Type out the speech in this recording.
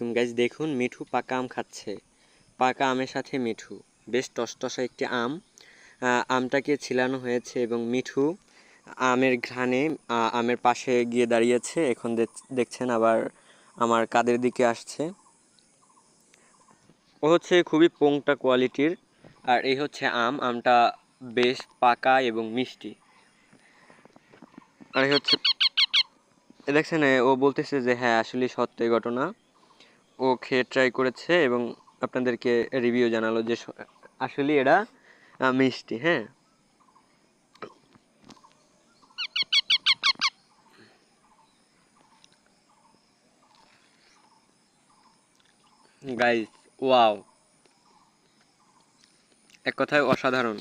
আলাইকুম গাইজ, দেখুন মিঠু পাকা আম খাচ্ছে। পাকা আমের সাথে মিঠু, বেশ টসটসা একটি আম। আমটাকে ছিলানো হয়েছে এবং মিঠু আমের ঘ্রাণে আমের পাশে গিয়ে দাঁড়িয়েছে। এখন দেখছেন আবার আমার কাদের দিকে আসছে। ও হচ্ছে খুবই পোংটা কোয়ালিটির। আর এই হচ্ছে আমটা বেশ পাকা এবং মিষ্টি। আর এই হচ্ছে দেখছেন, ও বলতেছে যে হ্যাঁ আসলে সত্যি ঘটনা। ও খেয়ে ট্রাই করেছে এবং আপনাদেরকে রিভিউ জানালো যে আসলে এরা মিষ্টি। হ্যাঁ গাইস, ওয়াও, এক কথায় অসাধারণ।